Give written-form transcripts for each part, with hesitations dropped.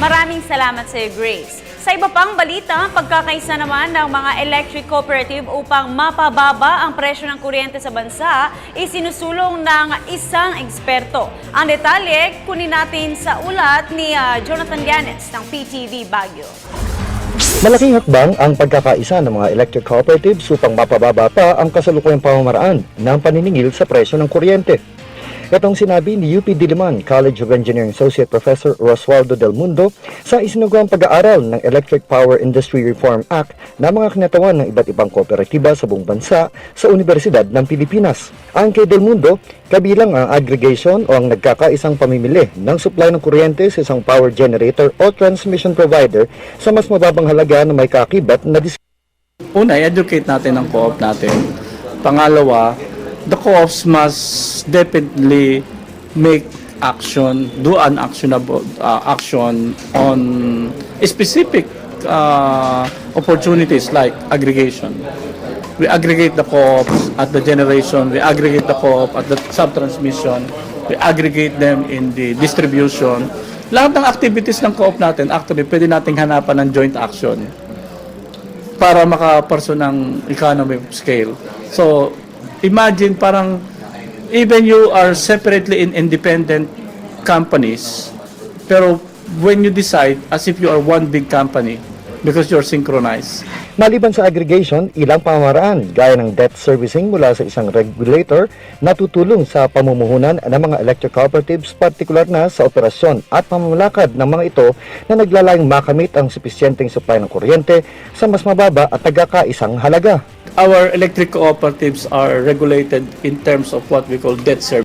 Maraming salamat sa iyo, Grace. Sa iba pang balita, pagkakaisa naman ng mga electric cooperative upang mapababa ang presyo ng kuryente sa bansa, isinusulong ng isang eksperto. Ang detalye, kunin natin sa ulat ni Jonathan Llanes ng PTV Baguio. Malaking hakbang ang pagkakaisa ng mga electric cooperatives upang mapababa pa ang kasalukuyang pamamaraan ng paniningil sa presyo ng kuryente. Itong sinabi ni UP Diliman College of Engineering Associate Professor Roswaldo Del Mundo sa isinugawang pag-aaral ng Electric Power Industry Reform Act na mga kinatawan ng iba't ibang kooperatiba sa buong bansa sa Universidad ng Pilipinas. Ang kay Del Mundo, kabilang ang aggregation o ang nagkakaisang pamimili ng supply ng kuryente sa isang power generator o transmission provider sa mas mababang halaga na may kakibat na Una, educate natin ang co-op natin. Pangalawa, the co-ops must definitely make action, do an actionable action on specific opportunities like aggregation. We aggregate the co-ops at the generation, we aggregate the co-op at the sub-transmission, we aggregate them in the distribution. Lahat ng activities ng co-op natin, actually, pwede nating hanapan ng joint action para makaparso ng economy of scale. So, imagine parang even you are separately in independent companies, pero when you decide as if you are one big company because you're synchronized. Maliban sa aggregation, ilang pamamaraan gaya ng debt servicing mula sa isang regulator na tutulong sa pamumuhunan ng mga electric cooperatives, partikular na sa operasyon at pamamalakad ng mga ito na naglalayong makamit ang supisyenteng supply ng kuryente sa mas mababa at nagkakaisang halaga. Our electric cooperatives are regulated in terms of what we call debt service.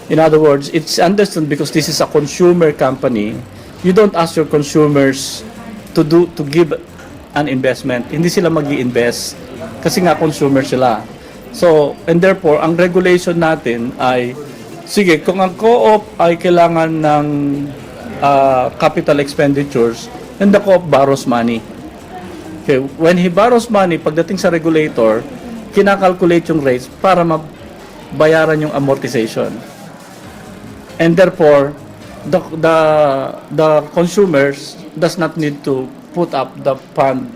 In other words, it's understood because this is a consumer company, you don't ask your consumers to give an investment. Hindi sila mag-i-invest kasi nga consumer sila. So, and therefore, ang regulation natin ay, sige, kung ang co-op ay kailangan ng capital expenditures, then the co-op borrows money. Okay, when he borrows money, pagdating sa regulator, kinakalculate yung rates para mabayaran yung amortization. And therefore, the consumers does not need to put up the fund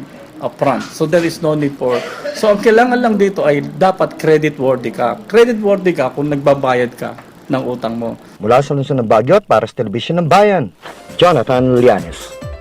upfront. So there is no need for... So ang kailangan lang dito ay dapat credit-worthy ka. Credit-worthy ka kung nagbabayad ka ng utang mo. Mula sa lungsod ng Baguio at para sa Telebisyon ng Bayan, Jonathan Llanes.